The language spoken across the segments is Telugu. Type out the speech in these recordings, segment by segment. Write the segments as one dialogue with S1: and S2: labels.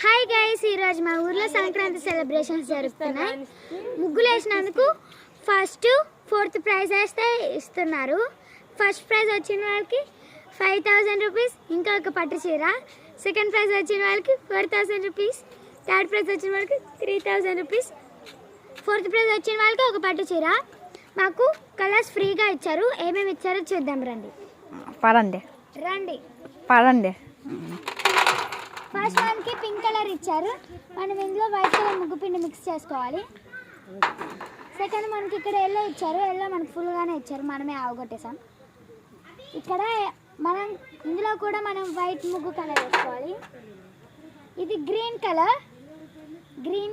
S1: హాయ్ గైస్, ఈరోజు మా ఊర్లో సంక్రాంతి సెలబ్రేషన్స్ జరుగుతున్నాయి. ముగ్గులు వేసినందుకు ఫస్ట్ 4th ప్రైజ్ వేస్తే ఇస్తున్నారు. ఫస్ట్ ప్రైజ్ వచ్చిన వాళ్ళకి 5000 రూపీస్, ఇంకా ఒక పట్టు చీర. సెకండ్ ప్రైజ్ వచ్చిన వాళ్ళకి 4000 రూపీస్. థర్డ్ ప్రైజ్ వచ్చిన వాళ్ళకి 3000 రూపీస్. 4th ప్రైజ్ వచ్చిన వాళ్ళకి ఒక పట్టు చీర. మాకు కలర్స్ ఫ్రీగా ఇచ్చారు. ఏమేమి ఇచ్చారో చూద్దాం రండి.
S2: పడండి.
S1: ఫస్ట్ మనకి పింక్ కలర్ ఇచ్చారు. మనం ఇందులో వైట్ కలర్ ముగ్గు పిండి మిక్స్ చేసుకోవాలి. సెకండ్ మనకి ఇక్కడ ఎల్లో ఇచ్చారు. ఎల్లో మనకి ఫుల్గానే ఇచ్చారు, మనమే ఆవగొట్టేసాం. ఇక్కడ ఇందులో కూడా మనం వైట్ ముగ్గు కలర్ వేసుకోవాలి. ఇది గ్రీన్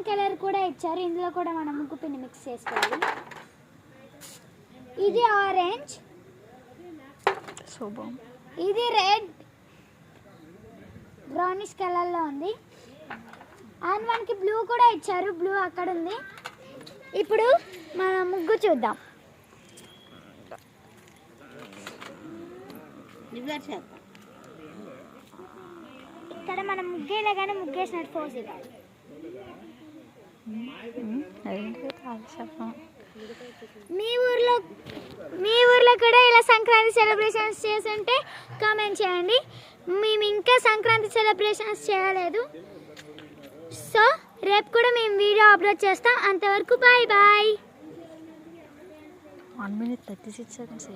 S1: కలర్ కూడా ఇచ్చారు. ఇందులో కూడా మనం ముగ్గు పిండి మిక్స్ చేసుకోవాలి. ఇది ఆరెంజ్, ఇది రెడ్, బ్రౌనిష్ కలర్లో ఉంది. అండ్ మనకి బ్లూ కూడా ఇచ్చారు. బ్లూ అక్కడ ఉంది. ఇప్పుడు మన ముగ్గు చూద్దాం. ఇక్కడ మనం ముగ్గేలాగానే ముగ్గేసినట్టు ఫోర్స్ ఇవ్వాలి. మీ ఊర్లో కూడా ఇలా సంక్రాంతి సెలబ్రేషన్స్ చేస్తుంటే కామెంట్ చేయండి. మేము ఇంకా సంక్రాంతి సెలబ్రేషన్స్ చేయలేదు. సో రేపు కూడా మేము వీడియో అప్లోడ్ చేస్తాం. అంతవరకు బాయ్.
S2: 1 minute 36 seconds.